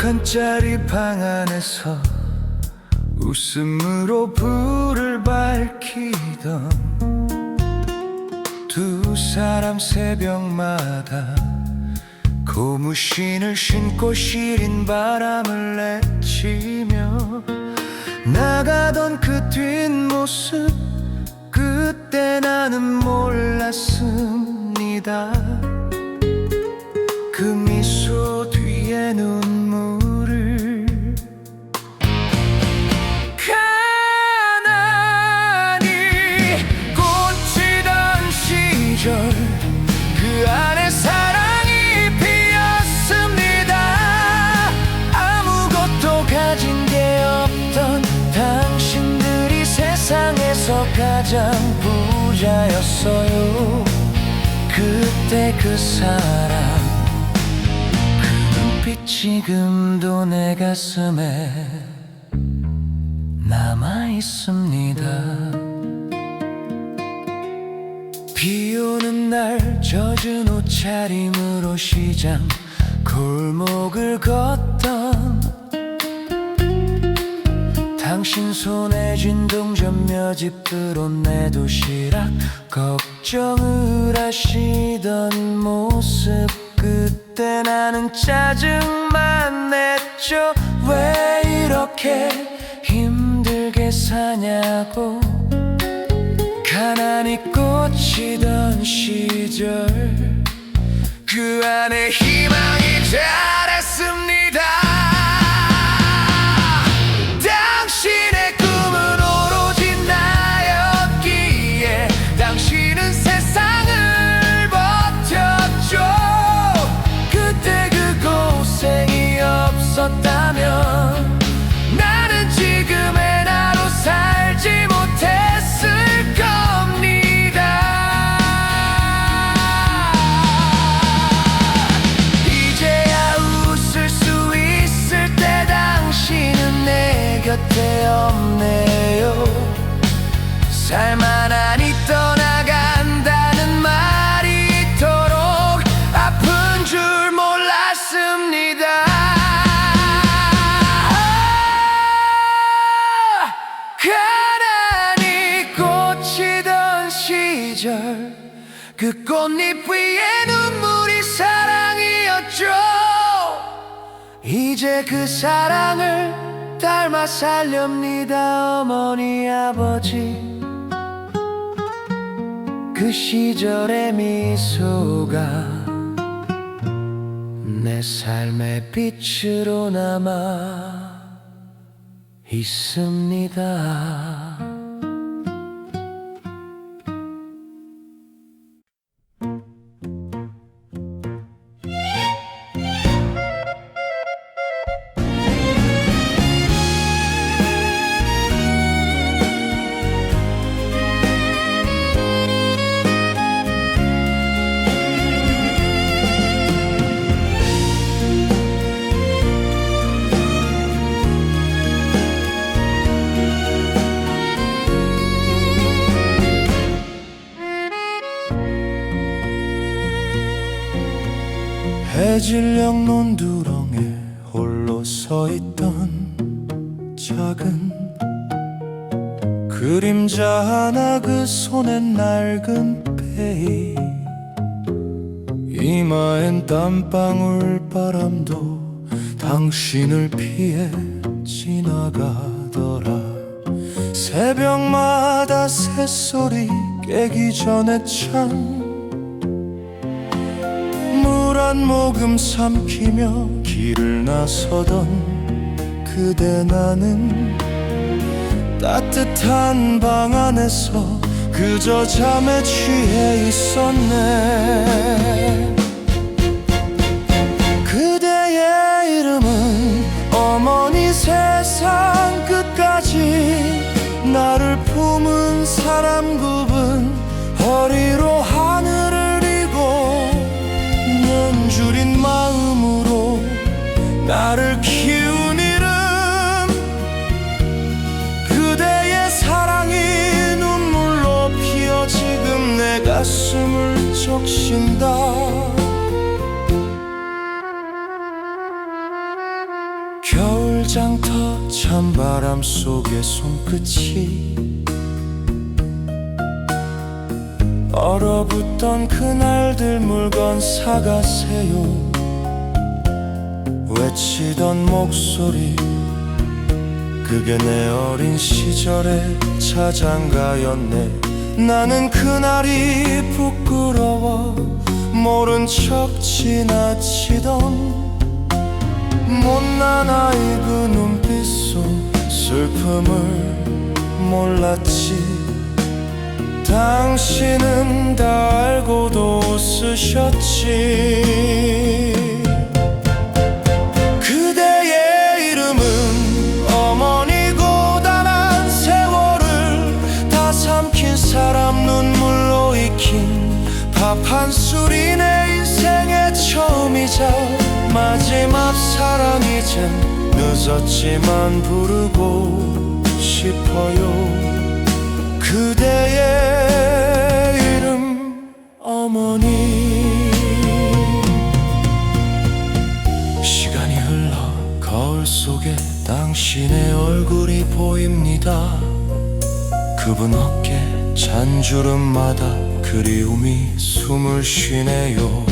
한 짜리 방 안에서 웃음으로 불을 밝히던 두 사람 새벽마다 고무신을 신고 시린 바람을 내치며 나가던 그 뒷모습 그때 나는 몰랐습니다. 그 미소 뒤에 눈물을 가난히 꽂히던 시절 그 안에 사랑이 피었습니다. 아무것도 가진 게 없던 당신들이 세상에서 가장 부자였어요. 그때 그 사람 지금도 내 가슴에 남아있습니다. 비 오는 날 젖은 옷차림으로 시장 골목을 걷던 당신 손에 쥔 동전 몇 집 들어온 내 도시락 걱정을 하시던 모습 그때 나는 짜증만 냈죠. 왜 이렇게 힘들게 사냐고. 가난이 꽂히던 시절 그 안에 희망이 자랐습니다. 당신의 꿈은 오로지 나였기에 당신은 세상을 버텼죠. 고생이 없었다면 나는 지금의 나로 살지 못했을 겁니다. 이제야 웃을 수 있을 때 당신은 내 곁에 없네요. 살만하니 떠나간다는 말이 이토록 아픈 줄 몰랐습니다. 가난이 꽂히던 시절 그 꽃잎 위에 눈물이 사랑이었죠. 이제 그 사랑을 닮아 살렵니다. 어머니 아버지 그 시절의 미소가 내 삶의 빛으로 남아 있습니다. 해질녘 논두렁에 홀로 서있던 작은 그림자 하나 그 손엔 낡은 페이 이마엔 땀방울 바람도 당신을 피해 지나가더라. 새벽마다 새소리 깨기 전에 찬 물 한 모금 삼키며 길을 나서던 그대 나는 따뜻한 방 안에서 그저 잠에 취해 있었네. 그대의 이름은 어머니 세상 끝까지 나를 품은 사람 굽은 허리로 하늘을 이고 눈줄인 마음으로 나를 키운 이름 그대의 사랑이 눈물로 피어 지금 내 가슴을 적신다. 찬바람 속의 손끝이 얼어붙던 그날들 물건 사가세요 외치던 목소리 그게 내 어린 시절의 자장가였네 나는 그날이 부끄러워 모른 척 지나치던 못난 아이 그 눈빛 속 슬픔을 몰랐지 당신은 다 알고도 웃으셨지 그대의 이름은 어머니고 단한 세월을 다 삼킨 사람 눈물로 익힌 밥 한 술이 내 인생의 처음이자 마지막 사랑 이젠 늦었지만 부르고 싶어요 그대의 이름 어머니 시간이 흘러 거울 속에 당신의 얼굴이 보입니다 그분 어깨 잔주름마다 그리움이 숨을 쉬네요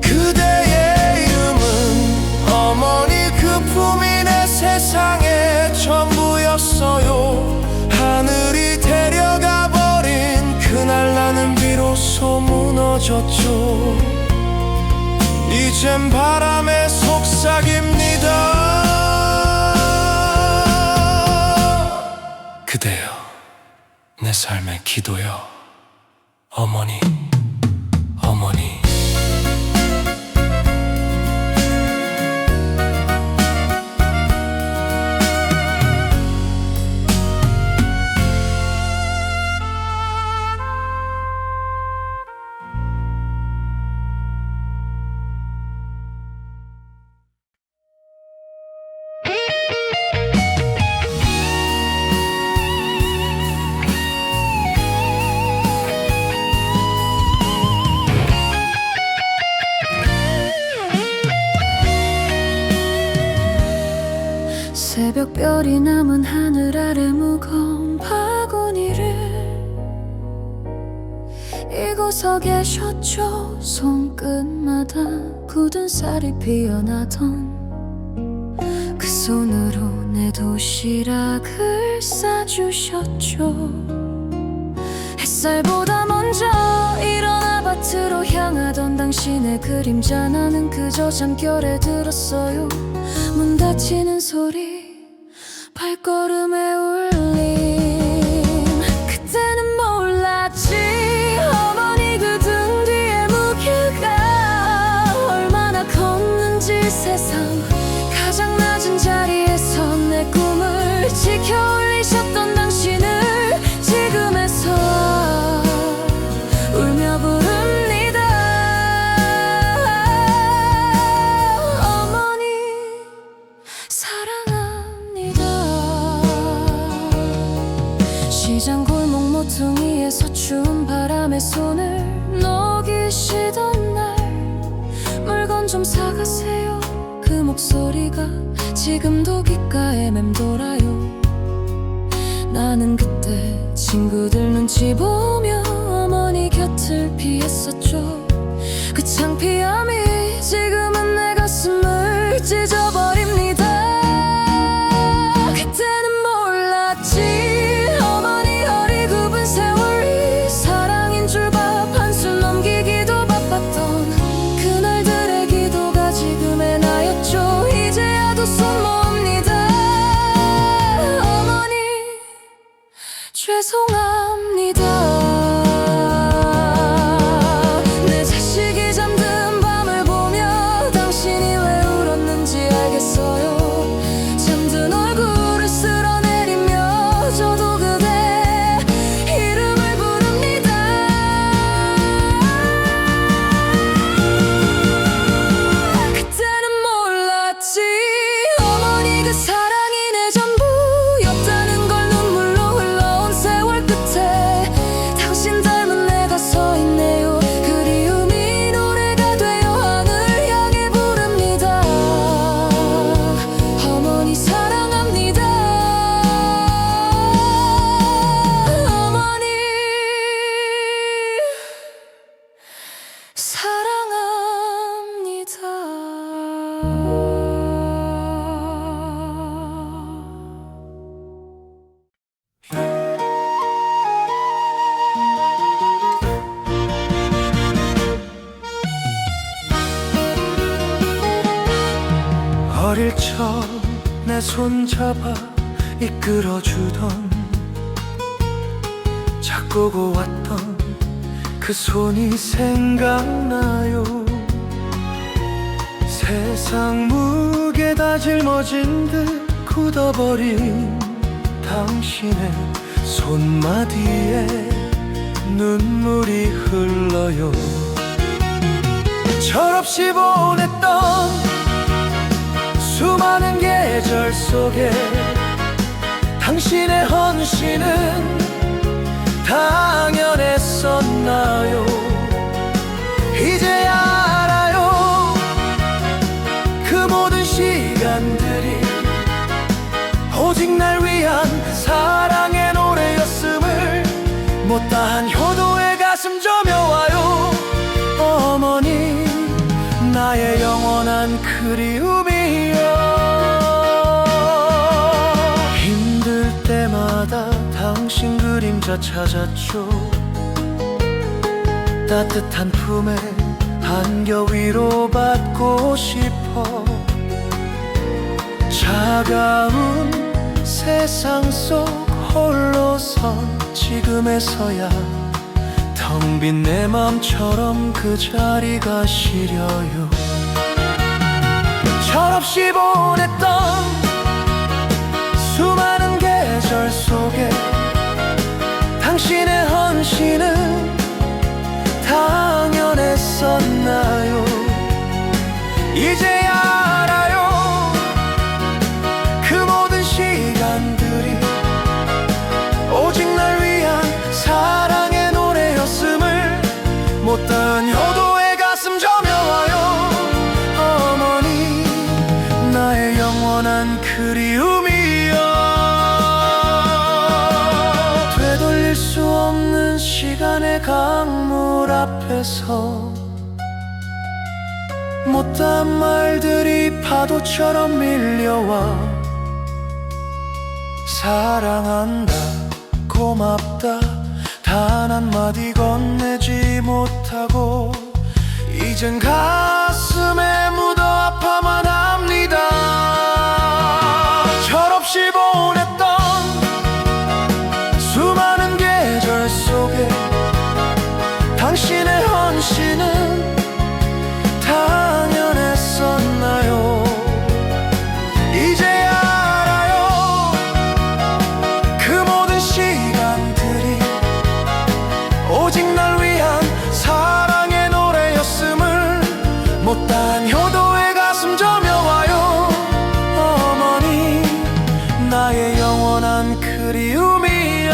그대의 이름은 어머니 그 품이 내 세상의 전부였어요 하늘이 데려가 버린 그날 나는 비로소 무너졌죠 이젠 바람에 속삭입니다 그대여 내 삶의 기도여 어머니 어머니 새벽별이 남은 하늘 아래 무거운 바구니를 이곳서 계셨죠 손끝마다 굳은 쌀이 피어나던 그 손으로 내 도시락을 싸주셨죠 햇살보다 먼저 이런 아파트로 향하던 당신의 그림자 나는 그저 잠결에 들었어요 문 닫히는 소리 발걸음에 울림 그때는 몰랐지 어머니 그 등 뒤에 무게가 얼마나 컸는지 세상 가장 낮은 자리에서 내 꿈을 지켜 올리셨던 당신을 지금에서 울며 부릅니다 어머니 사랑합니다 시장 골목 모퉁이에서 추운 바람에 손을 녹이시던 날 물건 좀 사가세요 그 목소리가 지금도 귓가에 맴돌아요 나는 그때 친구들 눈치 보며 어머니 곁을 피했었죠 그 창피함이 지금은 내 가슴을 찢어버립니다 그때는 몰랐지 어머니 허리 굽은 세월이 사랑인 줄 밥 한 술 넘기기도 바빴던 그날들의 기도가 지금의 나였죠 이제야도 손 모읍니다 어머니 죄송합니다 어릴 적 내 손 잡아 이끌어주던 작고 왔던 그 손이 생각나요. 세상 무게 다 짊어진 듯 굳어버린 당신의 손마디에 눈물이 흘러요. 철없이 보냈던 수많은 계절 속에 당신의 헌신은 당연했었나요? 이제야 알아요. 그 모든 시간들이 오직 날 위한 사랑의 노래였음을 못다한 효도의 가슴 저며와요. 어머니, 나의 영원한 그리움이여. 힘들 때마다 당신 그림자 찾았죠. 따뜻한 품에 안겨 위로받고 싶어. 차가운 세상 속 홀로선 지금에서야 텅 빈 내 맘처럼 그 자리가 시려요. 철없이 보냈던 수많은 계절 속에 당신의 헌신은 당연했었나요? 이제야 알아요. 그 모든 시간들이 오직 날 위한 사랑의 노래였음을 못다한 효도의 가슴 저며와요. 어머니, 나의 영원한 그리움이여. 되돌릴 수 없는 시간의 강물 앞에서 못다한 말들이 파도처럼 밀려와 사랑한다, 고맙다 단 한마디 건네지 못하고 이젠 가슴에 묻어 아파만 합니다. 철없이 보냈던 수많은 계절 속에 당신의 헌신은 당연했었나요? 이제야 알아요. 그 모든 시간들이 오직 날 위한 사랑의 노래였음을 못다한 효도의 가슴 저며와요. 어머니, 나의 영원한 그리움이여.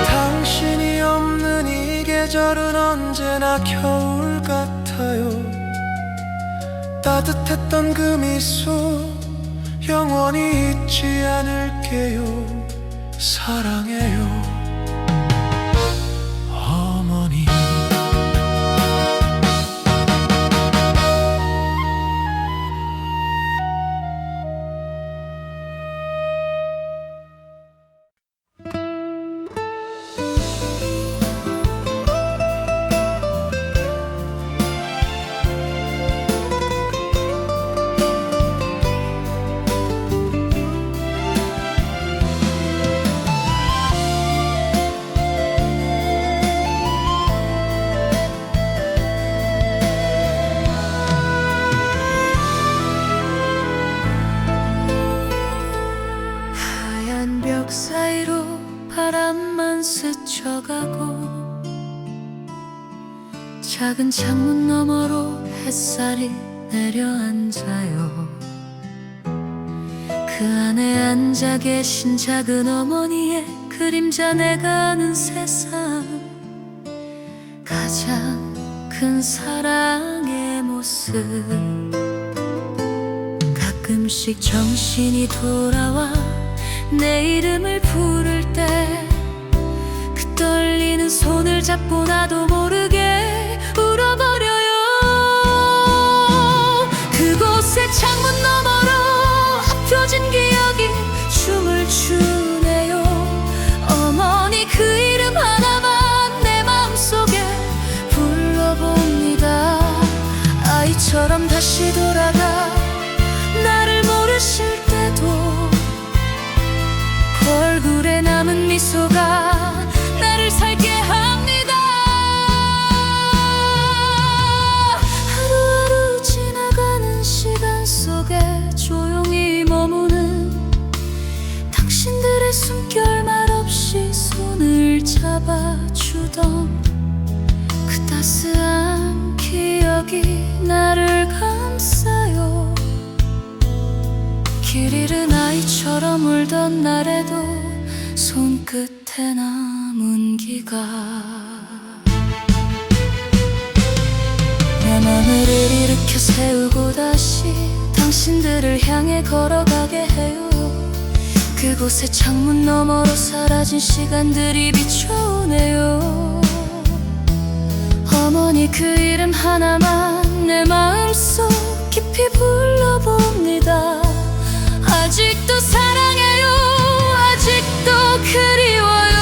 당신이 없는 이 계절은 언제나 겨울 같아요. 따뜻했던 그 미소 영원히 잊지 않을게요. 사랑해요, 어머니. 하얀 벽 사이로 바람만 스쳐가고 작은 창문 너머로 햇살이 내려앉아요. 그 안에 앉아 계신 작은 어머니의 그림자 내가 아는 세상, 가장 큰 사랑의 모습. 가끔씩 정신이 돌아와 내 이름을 부를 때 그 떨리는 손을 잡고 나도 모르게 울어버려요. 창문 너머로 펴진 기억이 춤을 추네요. 어머니 그 이름 하나만 내 마음속에 불러봅니다. 아이처럼 다시 돌아가 나를 모르실 때도 얼굴에 남은 미소가 나를 살게 합니다. 하루하루 지나가는 시간 속에 조용히 머무는 당신들의 숨결 말없이 손을 잡아주던 그 따스한 기억이 나를 감싸요. 길 잃은 아이처럼 울던 날에도 손끝에 남은 기가 내 맘을 일으켜 세우고 다시 당신들을 향해 걸어가게 해요. 그곳에 창문 너머로 사라진 시간들이 비춰오네요. 어머니 그 이름 하나만 내 마음속 깊이 불러봅니다. 아직도 사랑해요. 아직도 그리워요.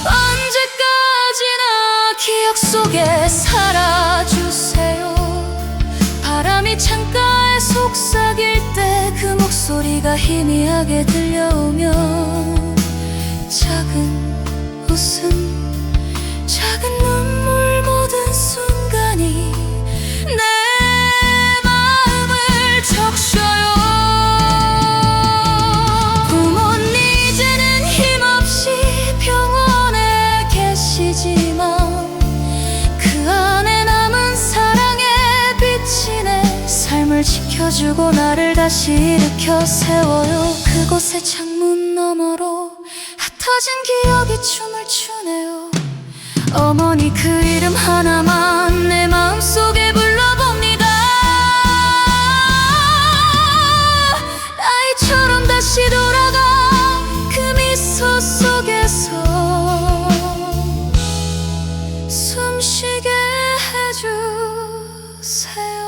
언제까지나 기억 속에 살아주세요. 바람이 창가에 속삭일 때 그 목소리가 희미하게 들려오면 작은 웃음 작은 눈물 모든 순간이 내 마음을 적셔요. 부모님 이제는 힘없이 병원에 계시지만 그 안에 남은 사랑의 빛이 내 삶을 지켜주고 나를 다시 일으켜 세워요. 그곳의 창문 너머로 흩어진 기억이 춤을 추네요. 어머니 그 이름 하나만 내 마음속에 불러봅니다. 아이처럼 다시 돌아가 그 미소 속에서 숨쉬게 해주세요.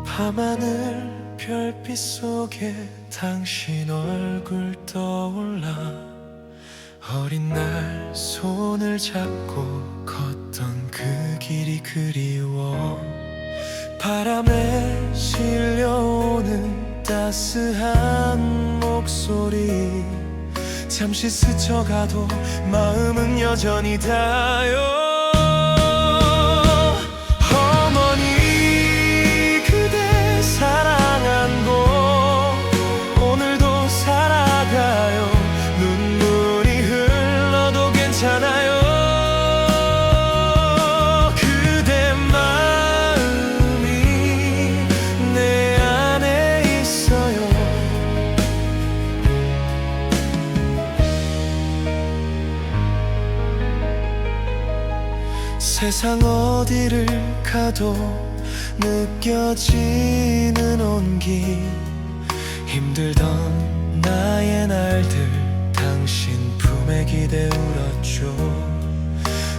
밤하늘 별빛 속에 당신 얼굴 떠올라 어린 날 손을 잡고 걷던 그 길이 그리워 바람에 실려오는 따스한 목소리 잠시 스쳐가도 마음은 여전히 닿아요. 사랑한 곳 오늘도 살아가요. 눈물이 흘러도 괜찮아요. 그대 마음이 내 안에 있어요. 세상 어디를 가도 느껴지는 온기 힘들던 나의 날들 당신 품에 기대 울었죠.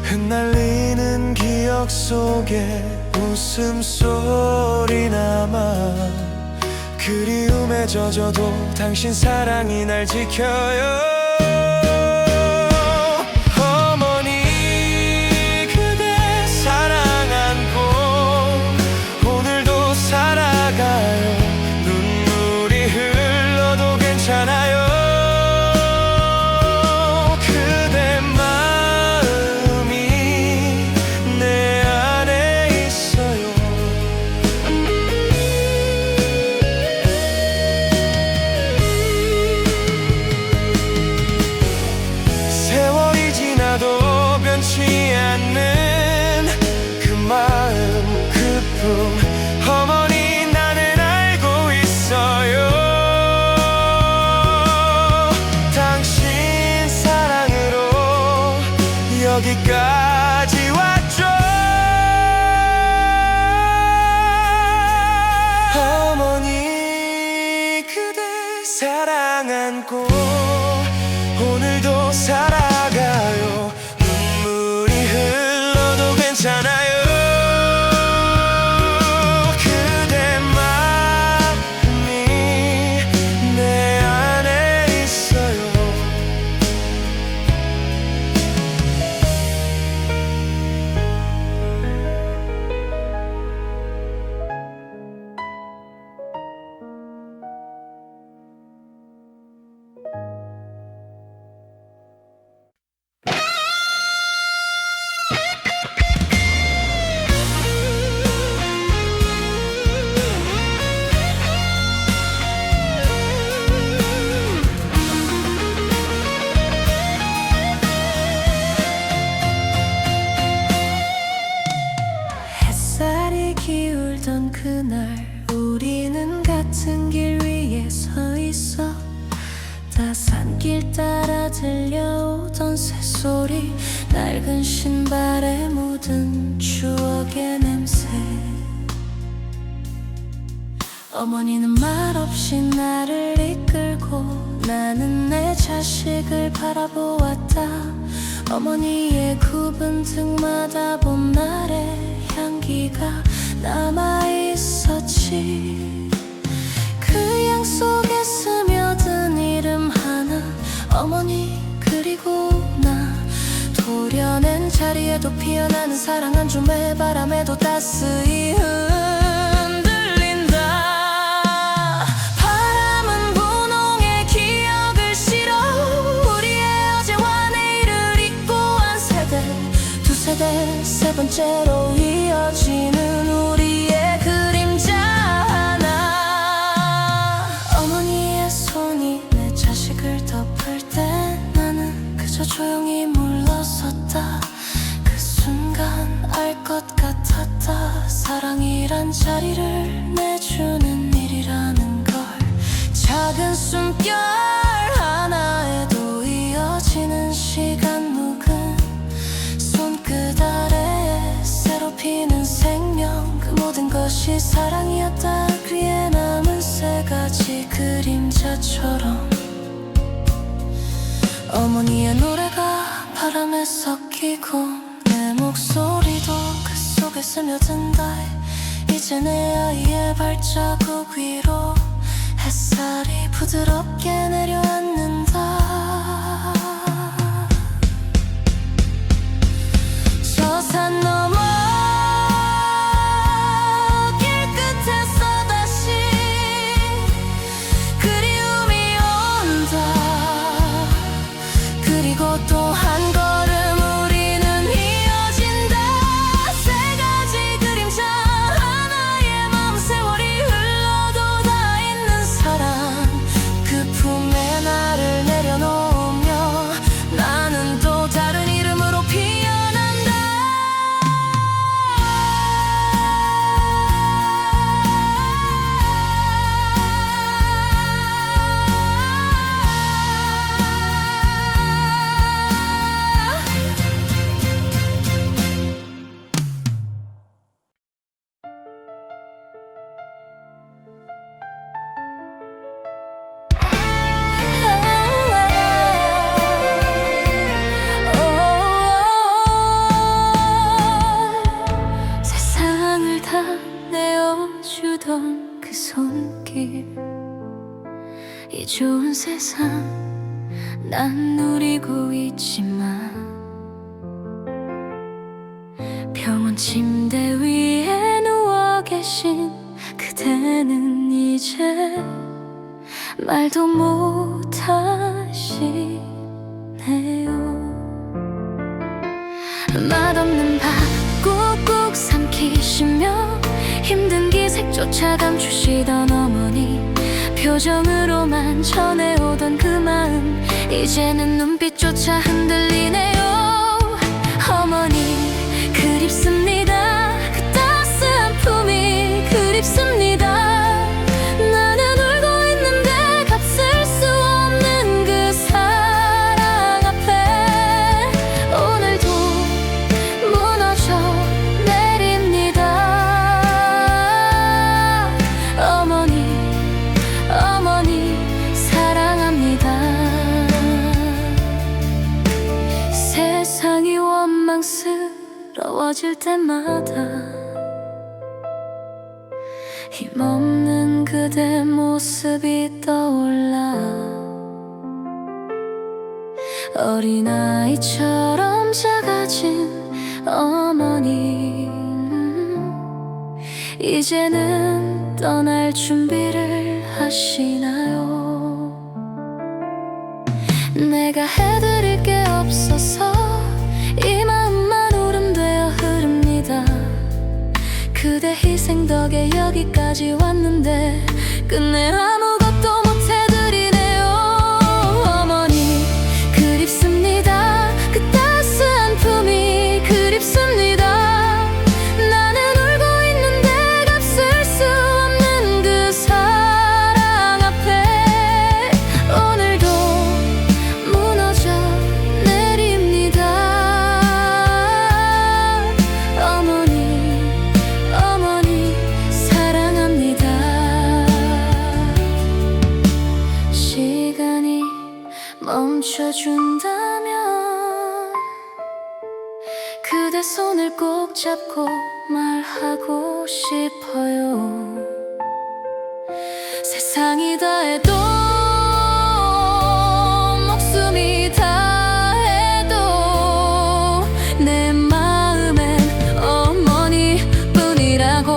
흩날리는 기억 속에 웃음소리 남아 그리움에 젖어도 당신 사랑이 날 지켜요. 눈물이 흘러도 괜찮아요. 그대 마음이 내 안에 있어요. 여기까지 왔죠. 어머니 그대 사랑 안고 오늘도 살아가요. 눈물이 흘러도 괜찮아요. 그대 마음이 내 안에 있어요. 햇살이 기울던 그날 우리는 같은 길 위에 서 있어. 다 산길 따라 들려오던 새소리, 낡은 신발에 묻은 추억의 냄새. 어머니는 말없이 나를 이끌고 나는 내 자식을 바라보았다. 어머니의 굽은 등마다 봄날의 향기가 남아있었지. 그 양 속에 스며든 이름 하나, 어머니 그리고 나. 도려낸 자리에도 피어나는 사랑 한 줌의 바람에도 따스히 흔들린다. 바람은 분홍의 기억을 실어 우리의 어제와 내일을 잊고 한 세대, 두 세대, 세 번째로 이어지는 우리의 그림자 하나. 어머니의 손이 내 자식을 덮을 때 나는 그저 조용히 물러섰다. 그 순간 알 것 같았다. 사랑이란 자리를 내주는 일이라는 걸. 작은 숨결 하나에도 이어지는 시간, 묵은 손끝 아래 새로 피는 생명. 그 모든 것이 사랑이었다. 귀에 남은 세 가지 그림자처럼. 어머니의 노래가 바람에 섞이고 내 목소리도 그 속에 스며든다. 이제 내 아이의 발자국 위로 햇살이 부드럽게 내려앉는다. 저 산 너머 길 끝에서 다시 그리움이 온다. 그리고 또 한 걸음 우리는 이어진다. 세 가지 그림자 하나의 마음, 세월이 흘러도 다 있는 사랑. 그 품에 나를 내려놓으며 나는 또 다른 이름으로 피어난다. 세상을 다 내어주던 그 손길, 이 좋은 세상 난 누리고 있지만 병원 침대 위에 누워 계신 그대는 이제 말도 못하시네요. 맛없는 밥 꾹꾹 삼키시며 힘든 기색조차 감추시던 어머니, 표정으로만 전해오던 그 마음 이제는 눈빛조차 흔들리네요. 어머니 그립습니다. 그 따스한 품이 그립습니다. 나는 울고 있는데 값을 수 없는 그 사랑 앞에 오늘도 어두워질 때마다 힘없는 그대 모습이 떠올라. 어린아이처럼 작아진 어머니, 이제는 떠날 준비를 하시나요? 내가 해드릴 게 없어서 이 마음만 울음되어 흐릅니다. 그대 희생 덕에 여기까지 왔는데 끝내 아무것도 못 해드리네요. 어머니 그립습니다. 그 따스한 품이 그립습니다. 나는 울고 있는데 값을 수 없는 그 사랑 앞에 오늘도 무너져 내립니다. 어머니 사랑합니다. 시간이 멈춰준다면 그대 손을 꼭 잡고 말하고 싶어요. 세상이 다해도 목숨이 다해도 내 마음엔 어머니뿐이라고.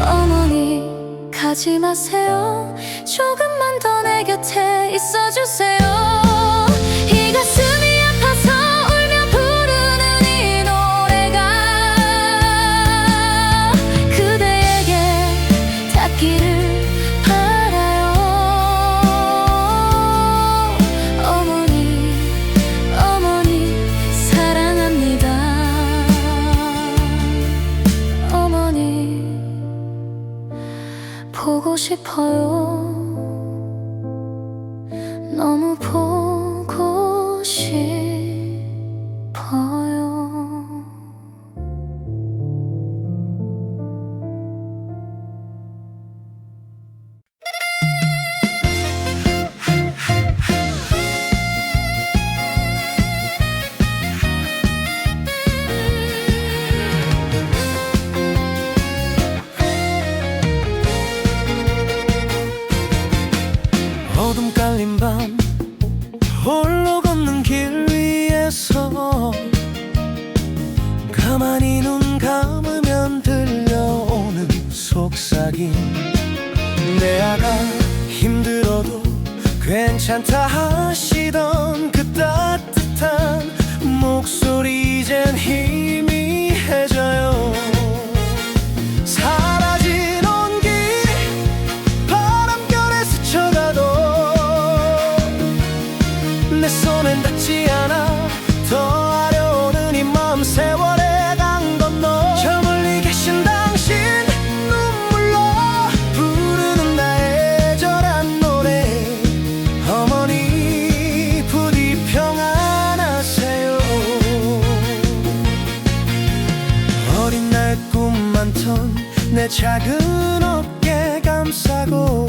어머니 가지 마세요. 조금만 더 내 곁에 있어주세요. 이 가슴이 아파서 울며 부르는 이 노래가 그대에게 닿기를 바라요. 어머니 사랑합니다. 어머니 보고 싶어요. 너무 보고 싶어요. 어둠 깔린 밤 홀로 걷는 길 위에서 가만히 눈 감으면 들려오는 속삭임. 내 아가 힘들어도 괜찮다 하시던 그 따뜻한 목소리 이젠 희미해져요. 사라진 온기 바람결에 스쳐가도 내 손엔 닿지 않아. 더하려오는 이 마음 세월의 강 건너 저 멀리 계신 당신 눈물로 부르는 나의 애절한 노래. 어머니 부디 평안하세요. 어린 날 꿈 많던 내 작은 어깨 감싸고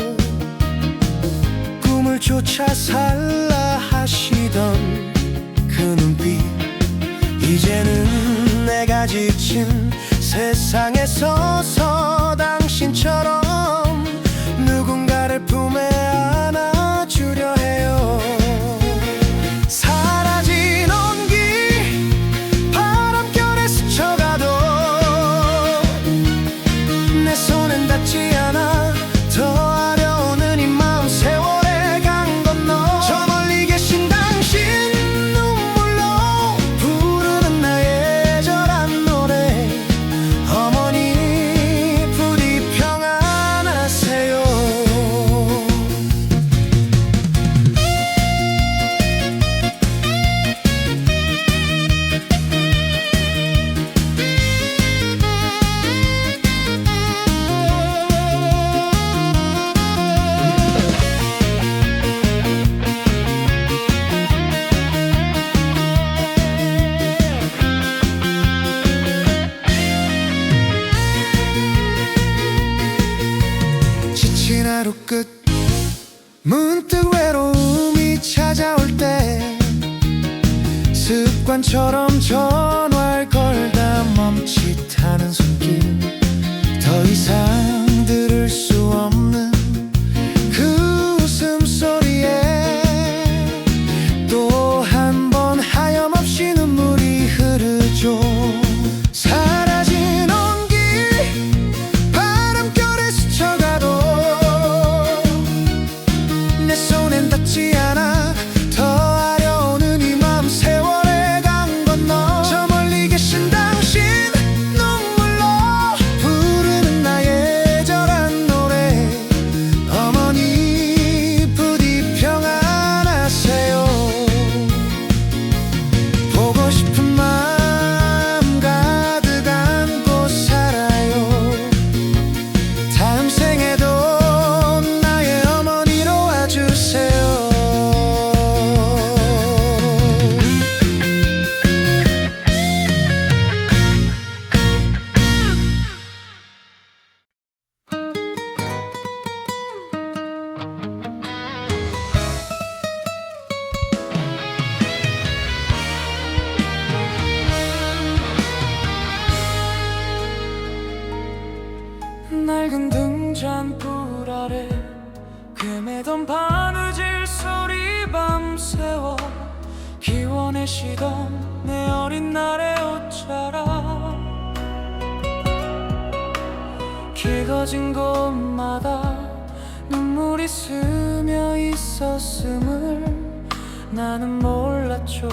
꿈을 쫓아 살라 하시던 그 눈빛, 이제는 내가 지친 세상에 서서 당신처럼 누군가를 품에 안아주려 해요. 사라진 온기 바람결에 스쳐가도 내 손엔 닿지 않아. 더하려오는 이 마음 세월의 강 건너 저 멀리 계신 당신 눈물로 부르는 나의 애절한 노래. 어머니 부디 평안하세요. 지친 하루 끝 문득 외로움이 찾아올 때 습관 습관처럼 전화를 걸다 멈칫하는 손길, 더 이상 들을 수 없는 그 웃음소리에 또 한 번 하염없이 눈물이 흐르죠. 사라진 온기 바람결에 스쳐가도 내 손엔 닿지 않아. 더하려오는 이 마음 세월의 강 건너 저 멀리 계신 당신 눈물로 부르는 나의 절한 노래. 어머니 부디 평안하세요. 보고 싶은 마음 가득 안고 살아요. 다음 생에도 나의 어머니로 와주세요. 낡은 등잔불 아래 헤매던 바느질 소리 밤새워 기원해시던 내 어린 날의 옷자락. 길거진 곳마다 눈물이 스며 있었음을 나는 몰랐죠.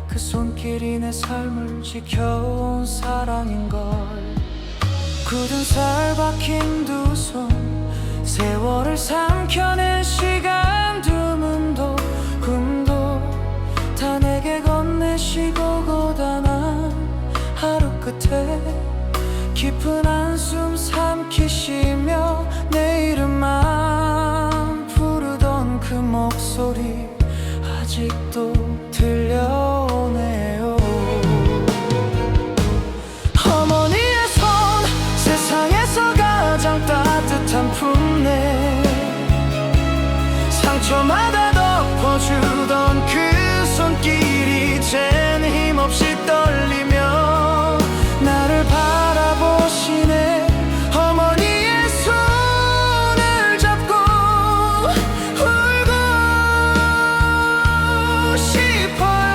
그 손길이 내 삶을 지켜온 사랑인걸. 굳은 살 박힌 두 손, 세월을 삼켜낸 시간 드문도 꿈도 다 내게 건네시고 고단한 하루 끝에 깊은 한숨 삼키시며 내 이름만 부르던 그 목소리 아직도 들려오네요. 어머니의 손, 세상에서 가장 따뜻한 품내. 상처마다 덮어주던 그 손길이 이젠 힘없이 떨리며 나를 바라보시네. 어머니의 손을 잡고 울고 싶어요.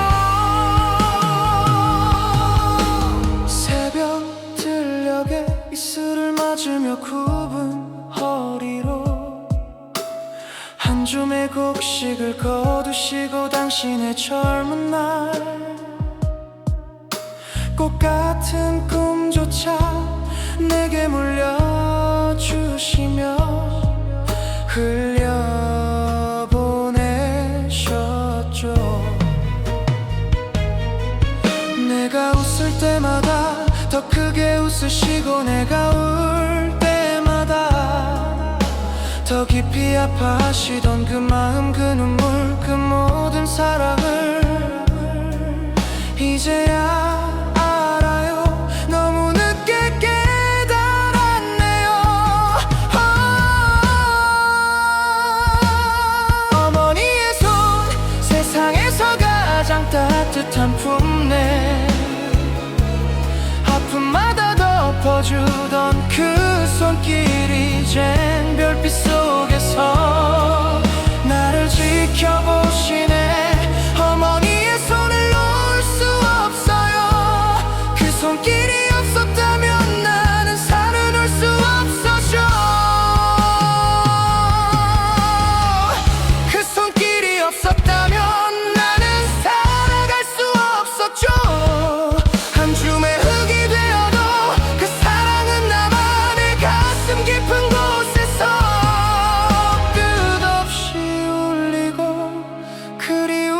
새벽 들녘에 이슬을 맞으며 굽은 허리로 한 줌의 곡식을 거두시고 당신의 젊은 날 꽃 같은 꿈조차 내게 물려주시며 흘려보내셨죠. 내가 웃을 때마다 더 크게 웃으시고 내가 울 때마다 더 깊이 아파하시던 그 마음 그 눈물 그 모든 사랑을 이제야 알아요. 너무 늦게 깨달았네요. 어머니의 손, 세상에서 가장 따뜻한 품내. 아픔마다 덮어주던 그 손길이 이젠 별빛 속에서 나를 지켜보시네. 어머니의 손을 놓을 수 없어요. 그 손길이 없었다면 나는 살아날 수 없었죠. 그 손길이 없었다면 나는 살아갈 수 없었죠. 한 줌의 흙이 되어도 그 사랑은 남아 내 가슴 깊은 곳에서 끝없이 울리고 그리워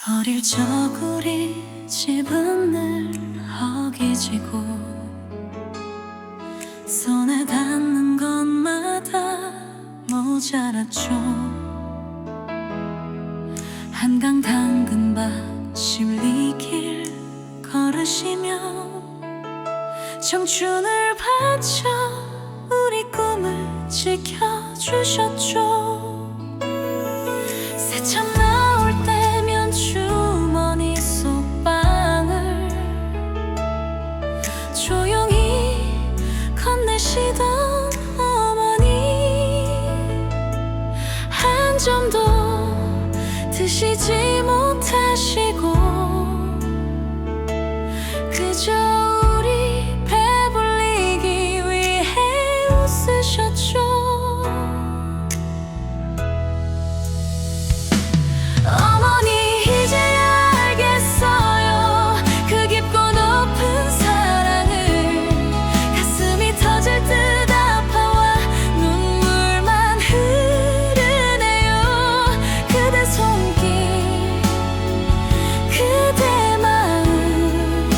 어릴 적 우리 집은 늘 허기지고 손에 닿는 것마다 모자랐죠. 한강 당근밭 십리길 걸으시며 청춘을 바쳐 우리 꿈을 지켜주셨죠. 새참 나올 때면 주머니 속 빵을 조용히 건네시던 어머니, 한 점도 드시지 못하시고 그저 우리 배불리기 위해 웃으셨죠. 어머니 이제야 알겠어요. 그 깊고 높은 사랑을. 가슴이 터질 듯 아파와 눈물만 흐르네요. 그대 손길, 그대 마음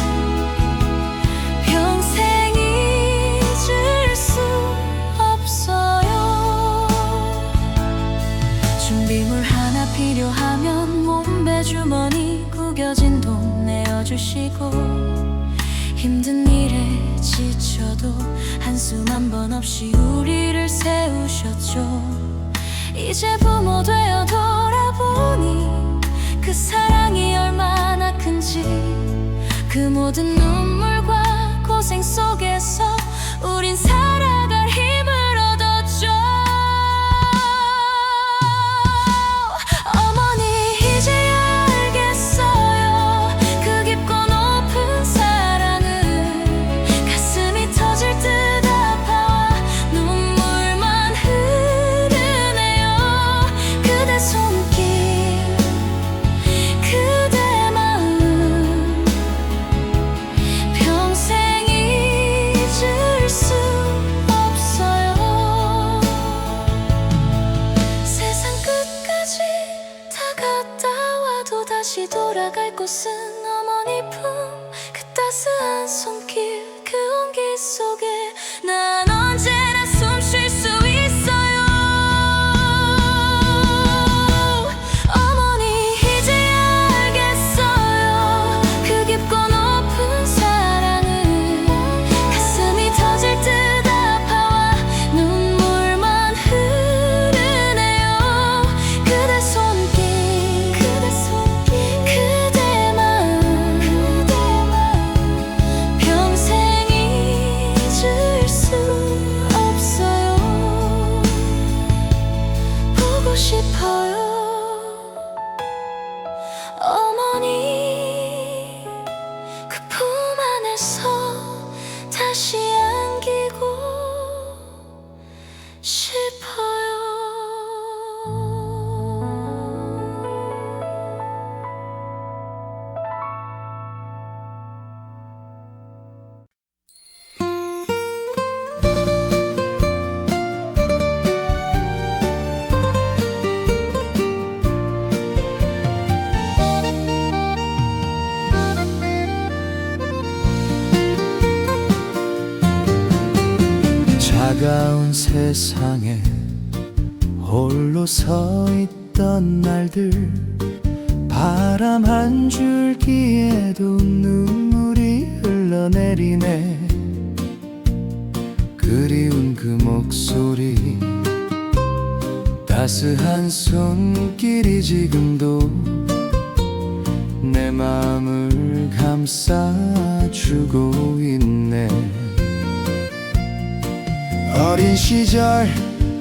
평생 잊을 수 없어요. 준비물 하나 필요하면 몸배 주머니 구겨진 돈 내어주시고 힘든 일에 지쳐도 한숨 한 번 없이 우리를 세우셨죠. 이제 부모 되어 돌아보니 그 사랑이 얼마나 큰지, 그 모든 눈물과 고생 속에서 우린 살아갈 힘을 얻었죠. 어머니 이제야 알겠어요. 그 깊고 높은 사랑을. 가슴이 터질 듯 아파와 눈물만 흐르네요. 그대 손길, 그대 마음 평생 잊을 수 없어요. 세상 끝까지 다 갔다 와도 다시 돌아갈 곳은 어머니 품. 그 따스한 손길, 그 온기 속에 난 언제나 숨 쉴 수 있어요. 어머니 이제야 알겠어요. 그 깊고 높은 사랑을. 가슴이 터질 듯 아파와 눈물만 흐르네요. 그대 손길, 그대 마음 평생 잊을 수 없어요. 보고 싶어요. 어머니 그 품 안에서 다시 안기고 싶어요. 차가운 세상에 홀로 서 있던 날들, 바람 한 줄기에도 눈물이 흘러내리네. 그리운 그 목소리, 따스한 손길이 지금도 내 마음을 감싸주고 있네. 어린 시절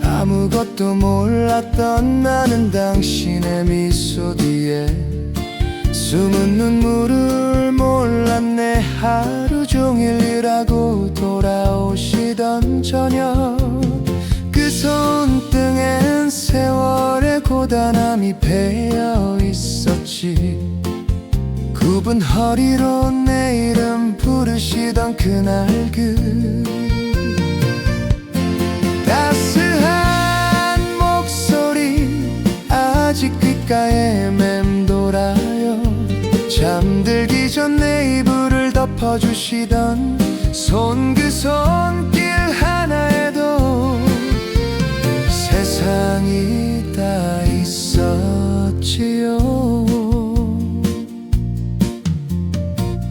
아무것도 몰랐던 나는 당신의 미소 뒤에 숨은 눈물을 몰랐네. 하루 종일 일하고 돌아오시던 저녁, 그 손등엔 세월의 고단함이 배어 있었지. 굽은 허리로 내 이름 부르시던 그날 따스한 목소리 아직 귓가에 맴돌아요. 잠들기 전 내 이불을 덮어주시던 손 그 손길 하나에도 세상이 다 있었지요.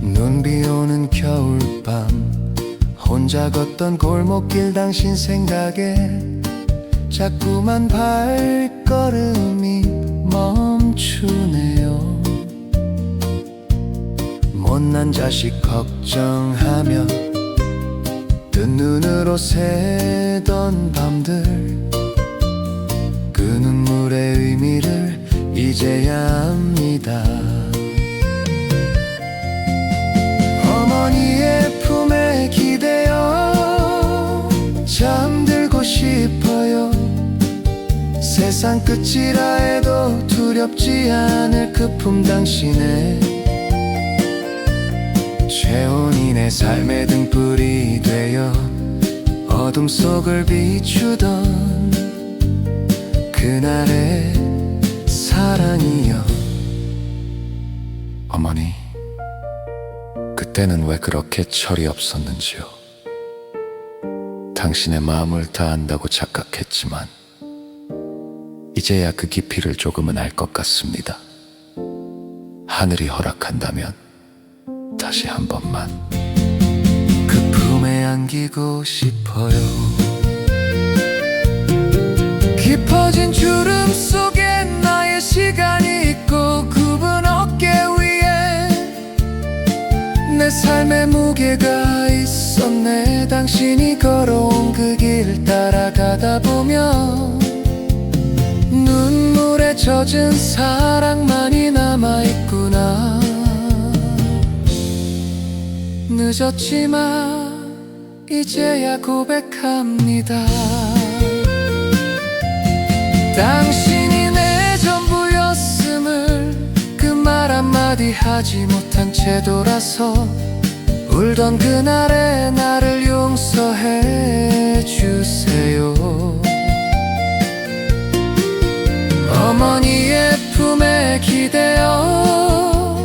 눈 비 오는 겨울밤 혼자 걷던 골목길 당신 생각에 자꾸만 발걸음이 멈추네요. 못난 자식 걱정하며 뜬 눈으로 새던 밤들 그 눈물의 의미를 이제야 압니다. 어머니의 품에 기대어 잠들고 싶어요. 세상 끝이라 해도 두렵지 않을 그 품 당신의 체온이 내 삶의 등불이 되어 어둠 속을 비추던 그날의 사랑이여. 어머니, 그때는 왜 그렇게 철이 없었는지요. 당신의 마음을 다 안다고 착각했지만 이제야 그 깊이를 조금은 알 것 같습니다. 하늘이 허락한다면 다시 한 번만 그 품에 안기고 싶어요. 깊어진 주름 속에 나의 시간이 있고 굽은 어깨 위에 내 삶의 무게가 있었네. 당신이 걸어온 그 길 따라가다 보면 눈물에 젖은 사랑만이 남아있구나. 늦었지만 이제야 고백합니다. 당신이 내 전부였음을 그 말 한마디 하지 못한 채 돌아서 울던 그날의 나를 용서해 주세요. 어머니의 품에 기대어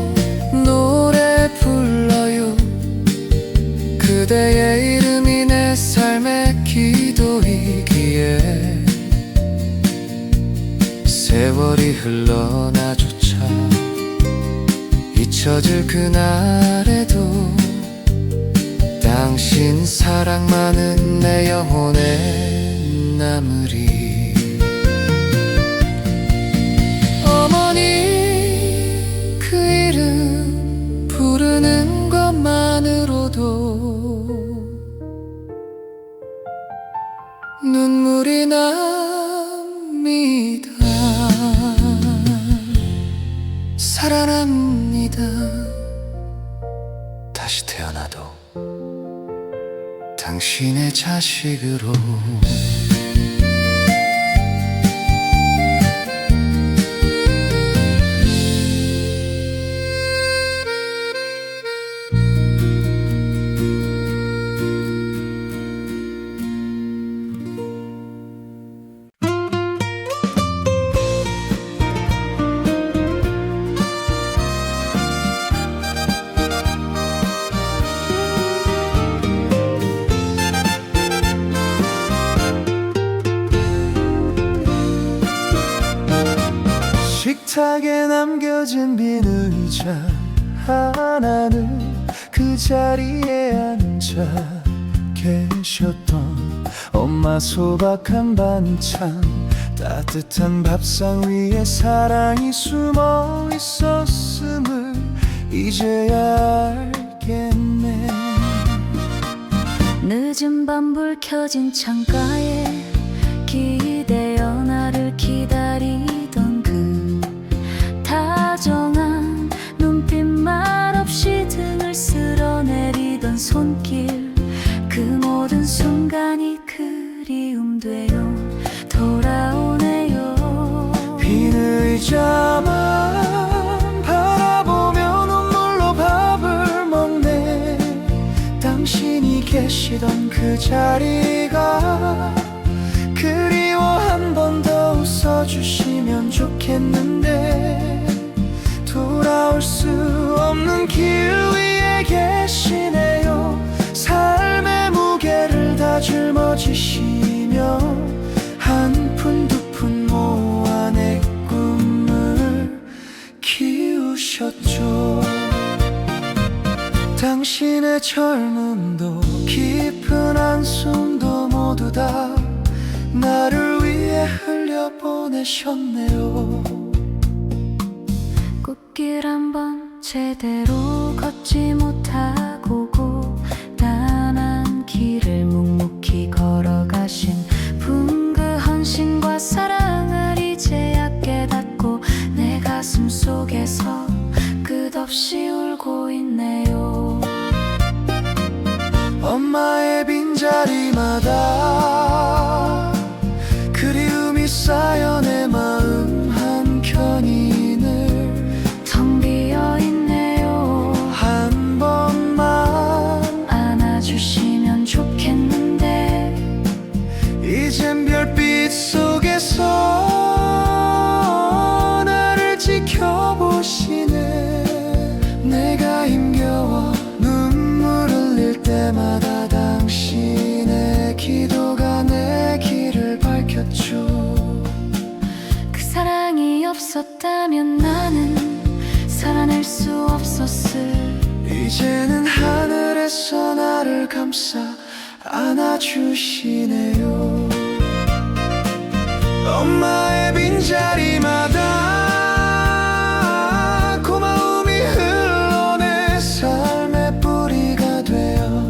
노래 불러요. 그대의 이름이 내 삶의 기도이기에 세월이 흘러나조차 잊혀질 그날에도 당신 사랑만은 내 영혼에 남으리. 어머니 그 이름 부르는 것만으로도 눈물이 납니다. 살아납니다. 다시 태어나도 당신의 자식으로. 식탁에 남겨진 빈 의자 하나는 그 자리에 앉아 계셨던 엄마 소박한 반찬 따뜻한 밥상 위에 사랑이 숨어 있었음을 이제야 알겠네. 늦은 밤 불 켜진 창가에 기대어 나를 기다리던 그 다정한 눈빛 말없이 등을 쓸어내리던 손길 그 모든 순간이 그리움 되어 돌아오네요. 빈 의자만 바라보며 눈물로 밥을 먹네. 당신이 계시던 그 자리가 그리워 한 번 더 웃어주시면 좋겠는데 돌아올 수 좁은 길 위에 계시네요. 삶의 무게를 다 짊어지시며 한 푼 두 푼 모아 내 꿈을 키우셨죠. 당신의 젊음도 깊은 한숨도 모두 다 나를 위해 흘려보내셨네요. 꽃길 한 번 제대로 걷지 못하고 고단한 길을 묵묵히 걸어가신 분 그 헌신과 사랑을 이제야 깨닫고 내 가슴 속에서 끝없이 울고 있네요. 엄마의 빈자리마다 그리움이 쌓여 내 마음 한켠이 늘 텅 비어 있네요. 한 번만 안아주시면 좋겠는데 이젠 별빛 속에서 나를 지켜보시네. 내가 힘겨워 눈물 흘릴 때마다 당신의 기도가 내 길을 밝혔죠. 그 사랑이 없었다면 나는 살아낼 수 없었을. 이제는 하늘에서 나를 감싸 안아주시네요. 엄마의 빈자리마다 고마움이 흘러 내 삶의 뿌리가 되어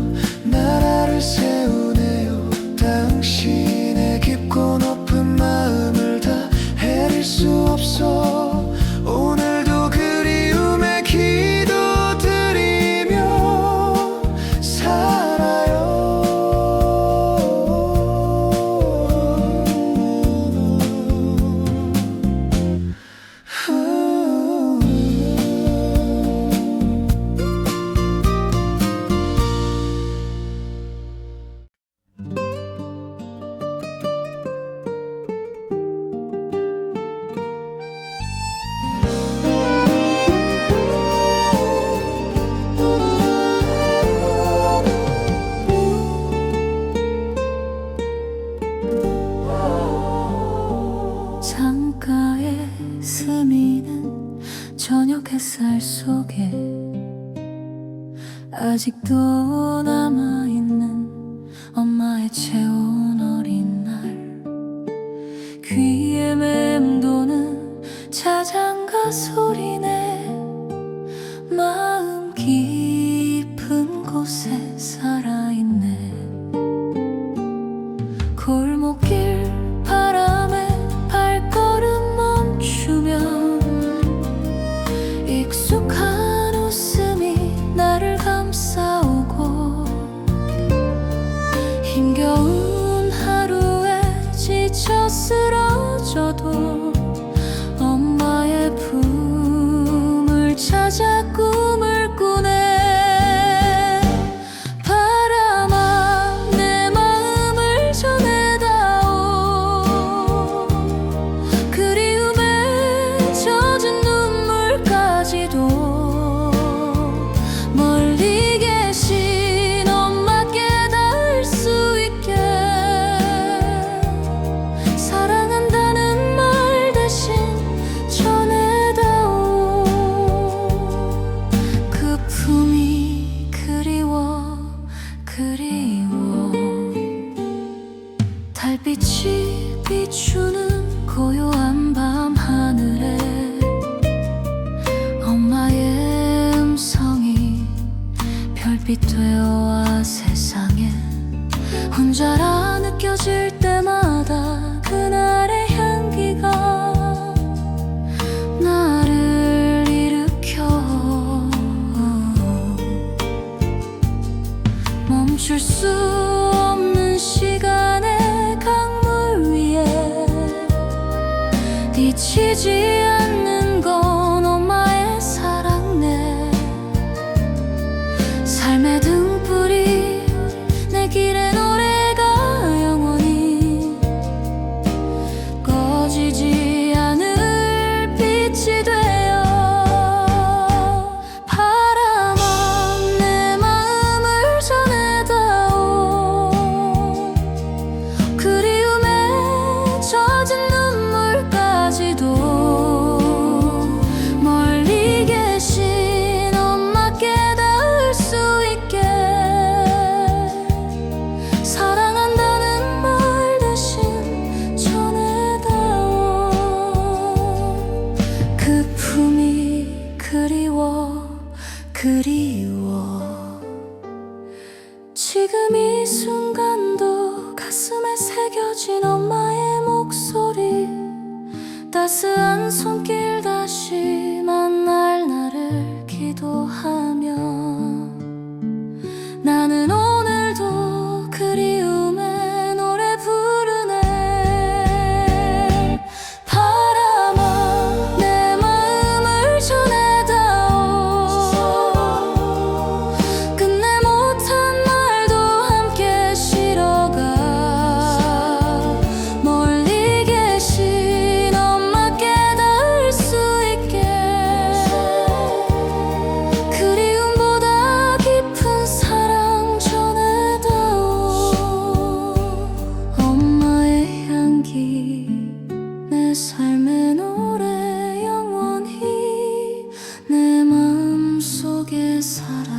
나라를 세우네요. 당신의 깊고 높은 마음을 다 헤릴 수 없어 오늘도 그리움에 기도드리며 살아요. 창가에 스미는 저녁 햇살 속에 아직도 남아있는 엄마의 채운 어린 날. 귀에 맴도는 자장가 소리네. 마음 깊은 곳에 살아있네. 골목길 바람에 발걸음 멈추면 익숙한 웃음이 나를 감싸오고 힘겨운 하루에 지쳐 쓰러져도 엄마의 품을 찾아 꿈을 꾸네. 바람아 내 마음을 전해다오. 그리움에 젖은 눈물까지도 멀리 계신 엄마께 닿을 수 있게 사랑한다는 말 대신 전해다오. 그 품이 그리워 그리워. 달빛이 비추는 고요한 밤 하늘에 엄마의 음성이 별빛 되어와 세상에 혼자라 느껴질 때마다 그날의 향기가 나를 일으켜 멈출 수 없는 시간의 강물 위에 지치지 않는 건 엄마의 사랑네. 삶의 등불이 내 길의 노래가 영원히 꺼지지 않을 빛이 되어 바람 그리워. 지금 이 순간도 가슴에 새겨진 엄마의 목소리, 따스한 손길 다시 만날 날을 기도하며 나는 오늘도 그리움의 노래 부르네. 바람아 내 마음을 전해다오. 끝내 못한 말도 함께 실어가 멀리 계신 엄마께 닿을 수 있게. 그리움보다 깊은 사랑 전해다오. 엄마의 향기 내 삶의 노래 영원히 내 마음속에 살아있네.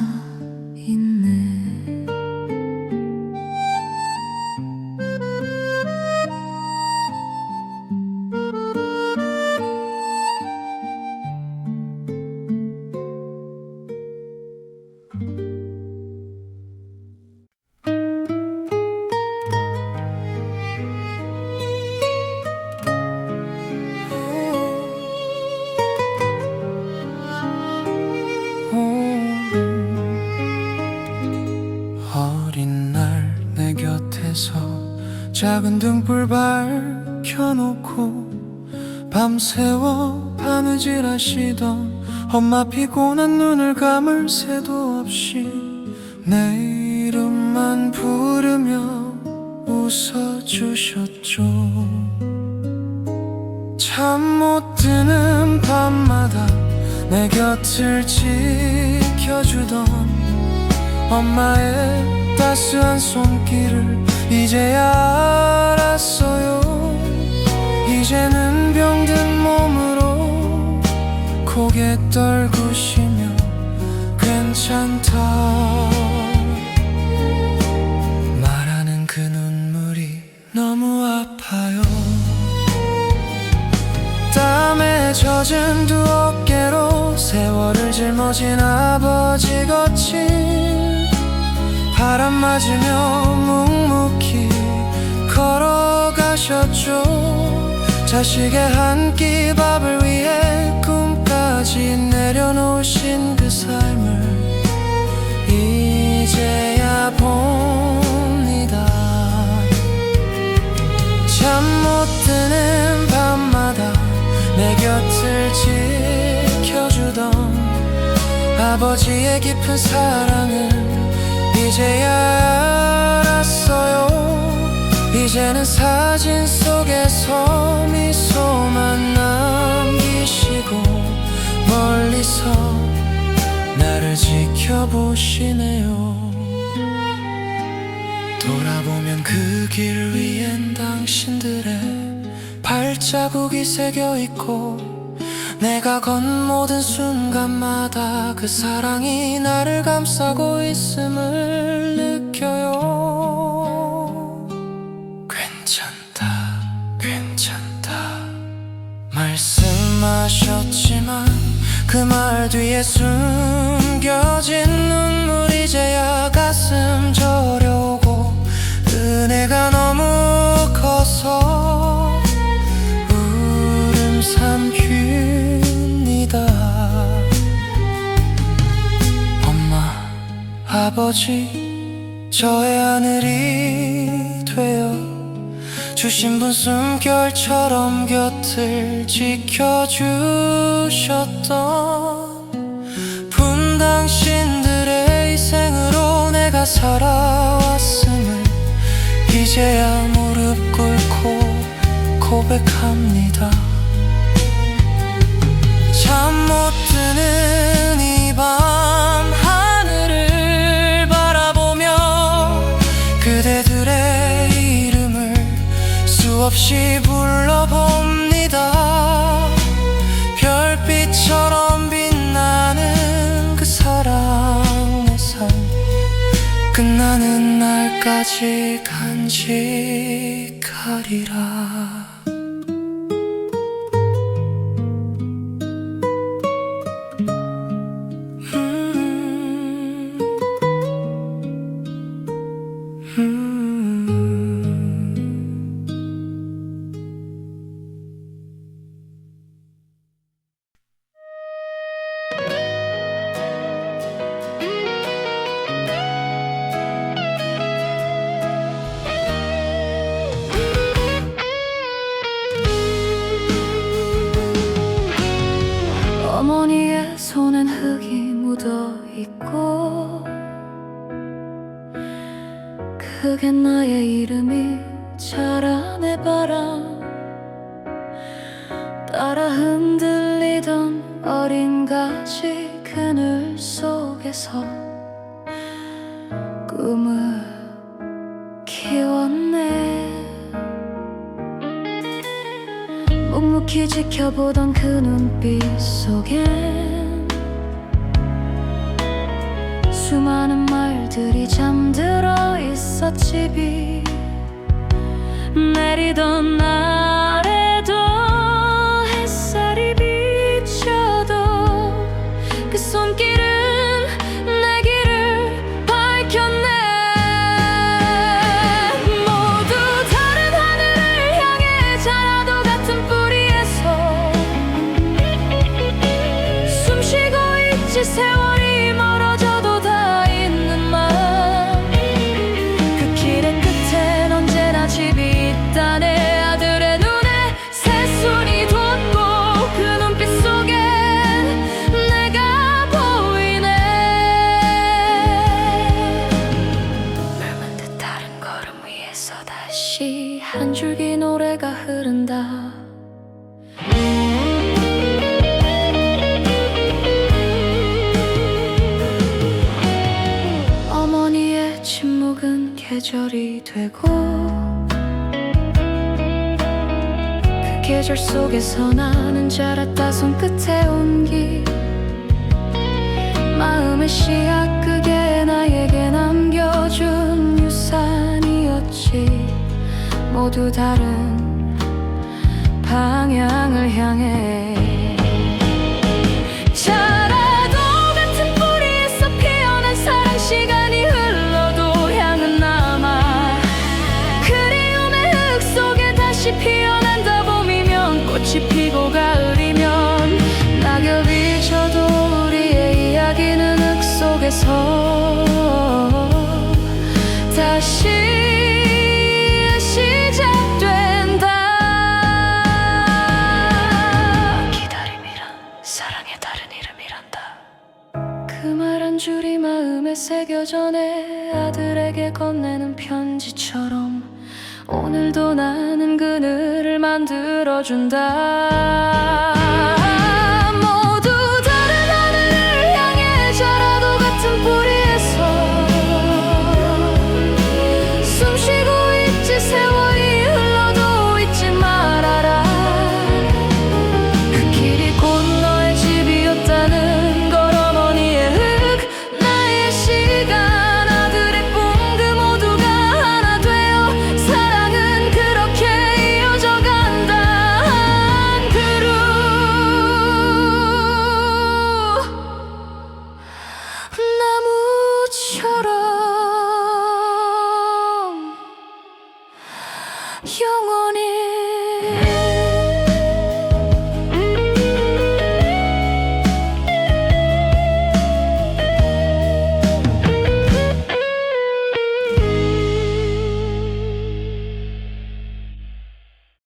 어린 날 내 곁에서 작은 등불 밝혀놓고 밤새워 바느질 하시던 엄마 피곤한 눈을 감을 새도 없이 내 이름만 부르며 웃어주셨죠. 잠 못 드는 밤마다 내 곁을 지켜주던 엄마의 따스한 손길을 이제야 알았어요. 이제는 병든 몸으로 고개 떨구시며 괜찮다 말하는 그 눈물이 너무 아파요. 땀에 젖은 두 어깨로 세월을 짊어진 아버지 거친 바람 맞으며 묵묵히 걸어가셨죠. 자식의 한 끼 밥을 위해 꿈까지 내려놓으신 그 삶을 이제야 봅니다. 잠 못 드는 밤마다 내 곁을 지켜주던 아버지의 깊은 사랑을 이제야 알았어요. 이제는 사진 속에서 미소만 남기시고 멀리서 나를 지켜보시네요. 돌아보면 그 길 위엔 당신들의 발자국이 새겨있고 내가 건 모든 순간마다 그 사랑이 나를 감싸고 있음을 느껴요. 괜찮다 괜찮다 말씀하셨지만 그 말 뒤에 숨겨진 눈물 이제야 가슴 저려오고 은혜가 너무 커서 울음 삼킵니다. 엄마 아버지 저의 하늘이 되어 주신 분 숨결처럼 곁을 지켜주셨던 분 당신들의 희생으로 내가 살아왔음을 이제야 무릎 꿇고 고백합니다. 잠 못 드는 이 밤 하늘을 바라보며 그대들의 이름을 수없이 불러봅니다. 별빛처럼 빛나는 그 사랑의 삶 끝나는 날까지 간직하리라. 어머니의 손엔 흙이 묻어 있고 그게 나의 이름이 자라내 바람 따라 흔들리던 어린 가지 그늘 속에서 꿈을 키웠네. 묵묵히 지켜보던 그 눈빛 속엔 수많은 말들이 잠들어 있었지. 비 내리던 날에도 햇살이 비춰도 그 손길은 내 길을 밝혔네. 모두 다른 하늘을 향해 자라도 같은 뿌리에서 숨쉬고 있지. 세월이 멀어져도 다 있는 마음 그 길의 끝엔 언제나 집이 있다네. 아들의 눈에 새순이 돋고 그 눈빛 속엔 내가 보이네. 물 듯 다른 걸음 위에서 다시 한 줄기 노래가 흐른다. 어머니의 침묵은 계절이 되고 그 계절 속에서 나는 자랐다. 손끝에 온기 마음의 씨앗 그게 나에게 남겨준 유산이었지. 모두 다른 방향을 향해 자라도 같은 뿌리에서 피어난 사랑. 시간이 흘러도 향은 남아 그리움의 흙 속에 다시 피어난다. 봄이면 꽃이 피고 가을이면 낙엽이 져도 우리의 이야기는 흙 속에서 다시 시작된다. 기다림이란 사랑의 다른 이름이란다. 그 말 한 줄이 마음에 새겨져 내 아들에게 건네는 편지처럼 오늘도 나는 그늘을 만들어준다.